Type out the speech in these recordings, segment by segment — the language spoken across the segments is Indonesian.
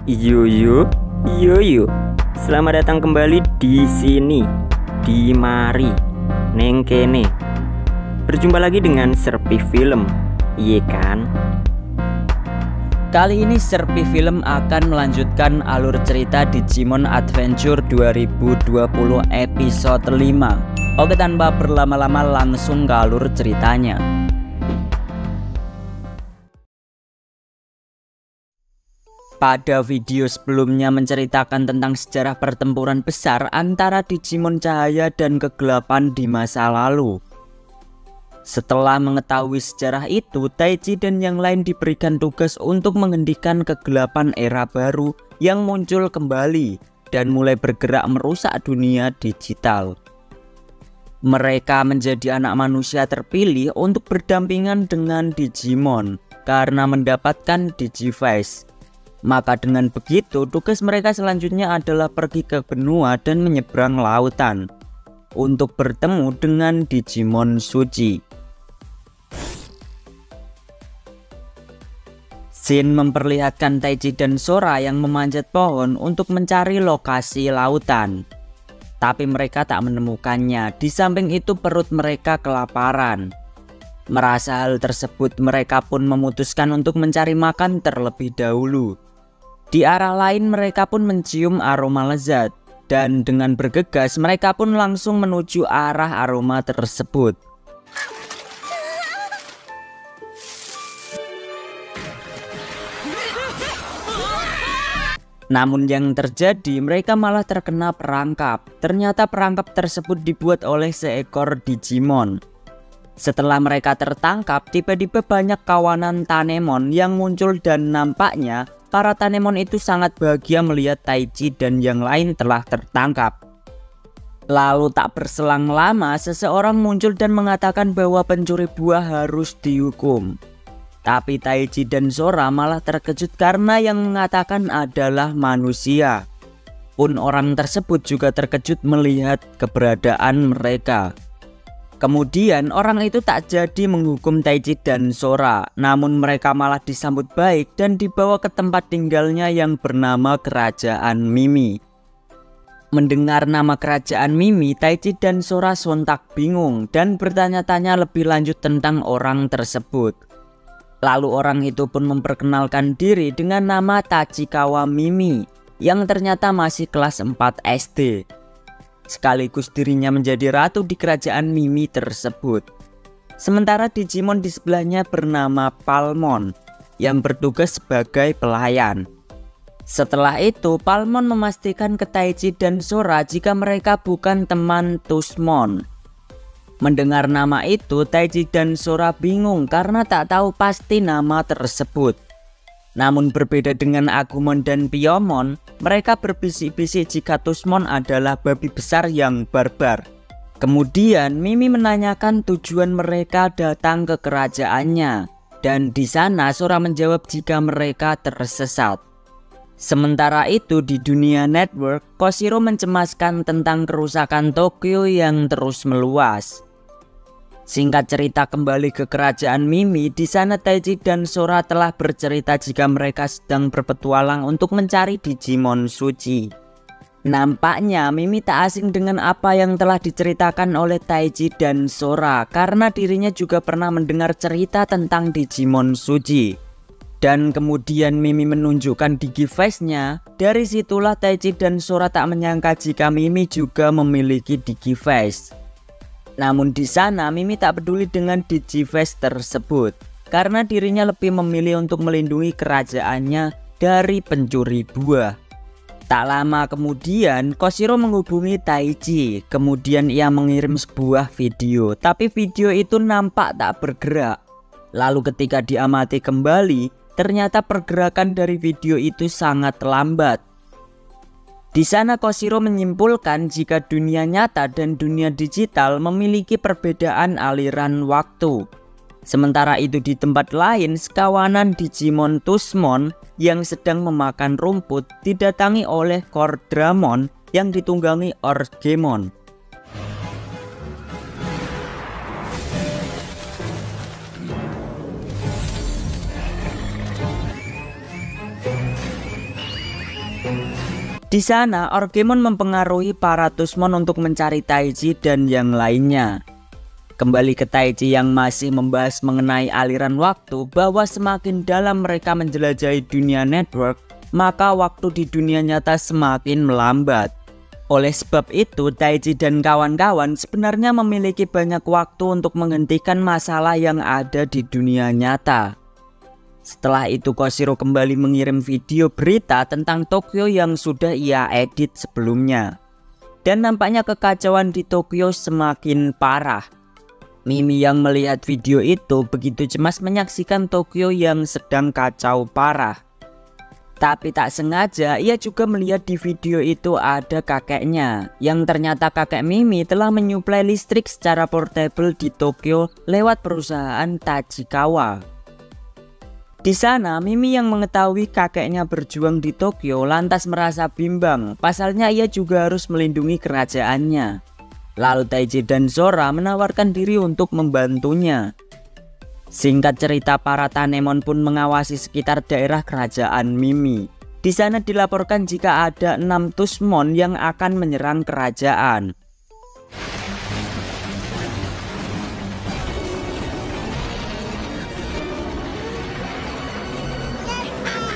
Yo yo, yo yo. Selamat datang kembali di sini, di mari, neng kene. Berjumpa lagi dengan Serpi Film, iya kan? Kali ini Serpi Film akan melanjutkan alur cerita Digimon Adventure 2020 episode 5. Oke, tanpa berlama-lama langsung ke alur ceritanya. Pada video sebelumnya menceritakan tentang sejarah pertempuran besar antara Digimon Cahaya dan Kegelapan di masa lalu. Setelah mengetahui sejarah itu, Taichi dan yang lain diberikan tugas untuk menghentikan kegelapan era baru yang muncul kembali dan mulai bergerak merusak dunia digital. Mereka menjadi anak manusia terpilih untuk berdampingan dengan Digimon karena mendapatkan Digivice. Maka dengan begitu, tugas mereka selanjutnya adalah pergi ke benua dan menyeberang lautan untuk bertemu dengan Digimon suci. Scene memperlihatkan Taichi dan Sora yang memanjat pohon untuk mencari lokasi lautan. Tapi mereka tak menemukannya. Di samping itu perut mereka kelaparan. Merasa hal tersebut, mereka pun memutuskan untuk mencari makan terlebih dahulu. Di arah lain mereka pun mencium aroma lezat, dan dengan bergegas mereka pun langsung menuju arah aroma tersebut. Namun yang terjadi, mereka malah terkena perangkap. Ternyata perangkap tersebut dibuat oleh seekor Digimon. Setelah mereka tertangkap, tiba-tiba banyak kawanan Tanemon yang muncul dan nampaknya para Tanemon itu sangat bahagia melihat Taichi dan yang lain telah tertangkap. Lalu tak berselang lama, seseorang muncul dan mengatakan bahwa pencuri buah harus dihukum. Tapi Taichi dan Sora malah terkejut karena yang mengatakan adalah manusia. Pun orang tersebut juga terkejut melihat keberadaan mereka. Kemudian orang itu tak jadi menghukum Taichi dan Sora, namun mereka malah disambut baik dan dibawa ke tempat tinggalnya yang bernama Kerajaan Mimi. Mendengar nama Kerajaan Mimi, Taichi dan Sora sontak bingung dan bertanya-tanya lebih lanjut tentang orang tersebut. Lalu orang itu pun memperkenalkan diri dengan nama Tachikawa Mimi yang ternyata masih kelas 4 SD. Sekaligus dirinya menjadi ratu di kerajaan Mimi tersebut. Sementara Digimon di sebelahnya bernama Palmon yang bertugas sebagai pelayan. Setelah itu Palmon memastikan ke Taichi dan Sora jika mereka bukan teman Tusmon. Mendengar nama itu, Taichi dan Sora bingung karena tak tahu pasti nama tersebut. Namun berbeda dengan Agumon dan Piyomon, mereka berbisik-bisik jika Tusmon adalah babi besar yang barbar. Kemudian Mimi menanyakan tujuan mereka datang ke kerajaannya, dan di sana Sora menjawab jika mereka tersesat. Sementara itu di dunia network, Koshiro mencemaskan tentang kerusakan Tokyo yang terus meluas. Singkat cerita, kembali ke kerajaan Mimi. Di sana Taichi dan Sora telah bercerita jika mereka sedang berpetualang untuk mencari Digimon suci. Nampaknya Mimi tak asing dengan apa yang telah diceritakan oleh Taichi dan Sora karena dirinya juga pernah mendengar cerita tentang Digimon suci. Dan kemudian Mimi menunjukkan Digivice-nya. Dari situlah Taichi dan Sora tak menyangka jika Mimi juga memiliki Digivice. Namun di sana Mimi tak peduli dengan Digivice tersebut karena dirinya lebih memilih untuk melindungi kerajaannya dari pencuri buah. Tak lama kemudian Koshiro menghubungi Taichi. Kemudian ia mengirim sebuah video, tapi video itu nampak tak bergerak. Lalu ketika diamati kembali, ternyata pergerakan dari video itu sangat lambat. Di sana Koshiro menyimpulkan jika dunia nyata dan dunia digital memiliki perbedaan aliran waktu. Sementara itu di tempat lain, sekawanan Digimon Tusmon yang sedang memakan rumput didatangi oleh Cordramon yang ditunggangi Orgemon. Di sana, Orgemon mempengaruhi para Tusmon untuk mencari Taiji dan yang lainnya. Kembali ke Taiji yang masih membahas mengenai aliran waktu, bahwa semakin dalam mereka menjelajahi dunia network, maka waktu di dunia nyata semakin melambat. Oleh sebab itu, Taiji dan kawan-kawan sebenarnya memiliki banyak waktu untuk menghentikan masalah yang ada di dunia nyata. Setelah itu Koshiro kembali mengirim video berita tentang Tokyo yang sudah ia edit sebelumnya. Dan nampaknya kekacauan di Tokyo semakin parah. Mimi yang melihat video itu begitu cemas menyaksikan Tokyo yang sedang kacau parah. Tapi tak sengaja ia juga melihat di video itu ada kakeknya, yang ternyata kakek Mimi telah menyuplai listrik secara portable di Tokyo lewat perusahaan Tachikawa. Di sana, Mimi yang mengetahui kakeknya berjuang di Tokyo lantas merasa bimbang, pasalnya ia juga harus melindungi kerajaannya. Lalu Taiji dan Sora menawarkan diri untuk membantunya. Singkat cerita, para Tanemon pun mengawasi sekitar daerah kerajaan Mimi. Di sana dilaporkan jika ada 6 Tusmon yang akan menyerang kerajaan.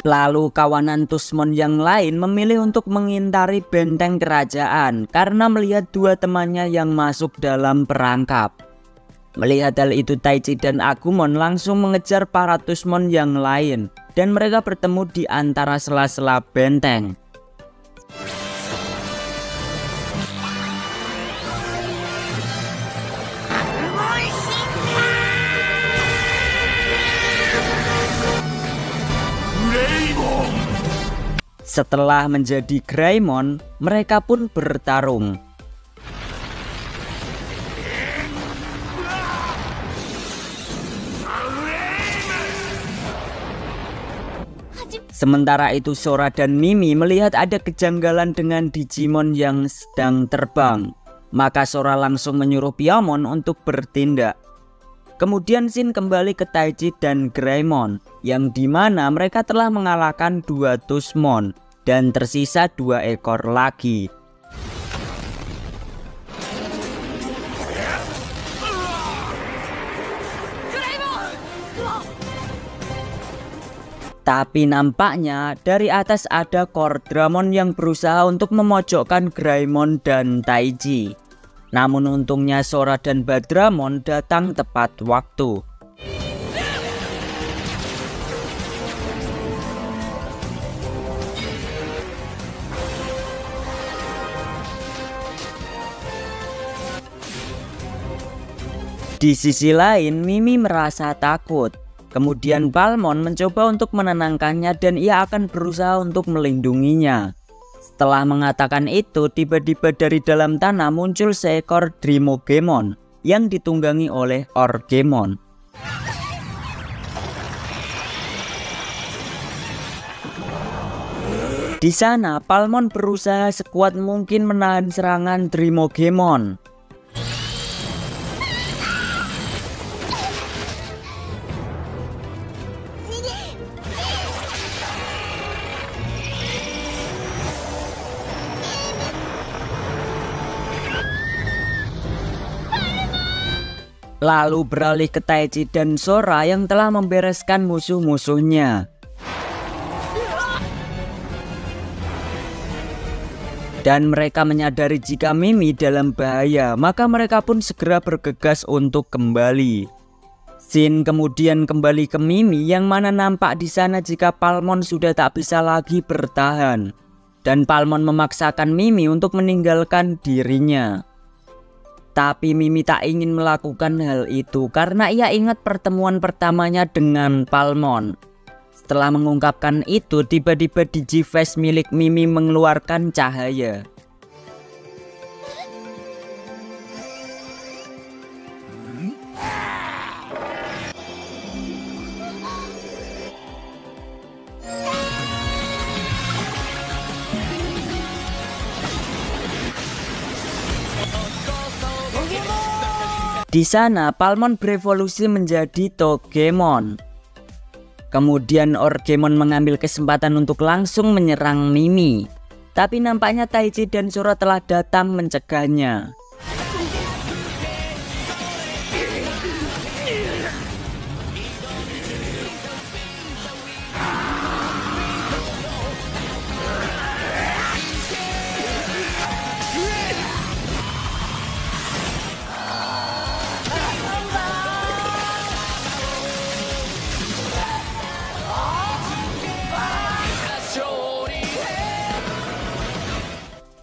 Lalu kawanan Tusmon yang lain memilih untuk mengintari benteng kerajaan karena melihat 2 temannya yang masuk dalam perangkap. Melihat hal itu, Taiji dan Agumon langsung mengejar para Tusmon yang lain dan mereka bertemu di antara sela-sela benteng. Setelah menjadi Greymon, mereka pun bertarung. Sementara itu Sora dan Mimi melihat ada kejanggalan dengan Digimon yang sedang terbang. Maka Sora langsung menyuruh Biyomon untuk bertindak. Kemudian Shin kembali ke Taiji dan Greymon, yang dimana mereka telah mengalahkan 2 Tusmon dan tersisa 2 ekor lagi. Tapi nampaknya dari atas ada Cordramon yang berusaha untuk memojokkan Greymon dan Taiji. Namun untungnya Sora dan Badramon datang tepat waktu. Di sisi lain, Mimi merasa takut. Kemudian Palmon mencoba untuk menenangkannya dan ia akan berusaha untuk melindunginya. Setelah mengatakan itu, tiba-tiba dari dalam tanah muncul seekor Dreamogemon yang ditunggangi oleh Orgemon. Di sana, Palmon berusaha sekuat mungkin menahan serangan Dreamogemon. Lalu beralih ke Taiji dan Sora yang telah membereskan musuh-musuhnya. Dan mereka menyadari jika Mimi dalam bahaya, maka mereka pun segera bergegas untuk kembali. Shin kemudian kembali ke Mimi yang mana nampak di sana jika Palmon sudah tak bisa lagi bertahan. Dan Palmon memaksakan Mimi untuk meninggalkan dirinya. Tapi Mimi tak ingin melakukan hal itu karena ia ingat pertemuan pertamanya dengan Palmon. Setelah mengungkapkan itu, tiba-tiba Digivice milik Mimi mengeluarkan cahaya. Di sana Palmon berevolusi menjadi Togemon. Kemudian Orgemon mengambil kesempatan untuk langsung menyerang Mimi. Tapi nampaknya Taiji dan Sora telah datang mencegahnya.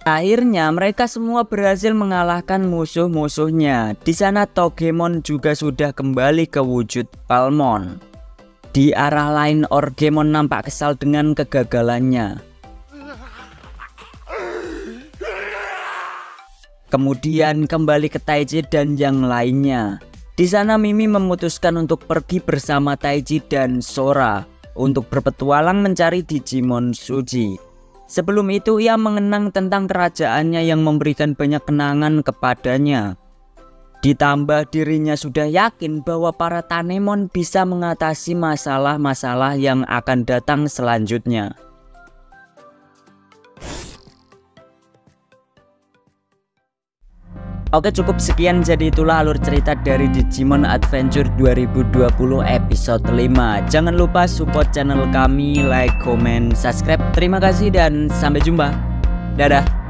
Akhirnya mereka semua berhasil mengalahkan musuh-musuhnya. Di sana Togemon juga sudah kembali ke wujud Palmon. Di arah lain Orgemon nampak kesal dengan kegagalannya. Kemudian kembali ke Taiji dan yang lainnya. Di sana Mimi memutuskan untuk pergi bersama Taiji dan Sora untuk berpetualang mencari Digimon Suji. Sebelum itu ia mengenang tentang kerajaannya yang memberikan banyak kenangan kepadanya. Ditambah dirinya sudah yakin bahwa para Tanemon bisa mengatasi masalah-masalah yang akan datang selanjutnya. Oke, cukup sekian, jadi itulah alur cerita dari Digimon Adventure 2020 episode 5. Jangan lupa support channel kami, like, comment, subscribe. Terima kasih dan sampai jumpa. Dadah.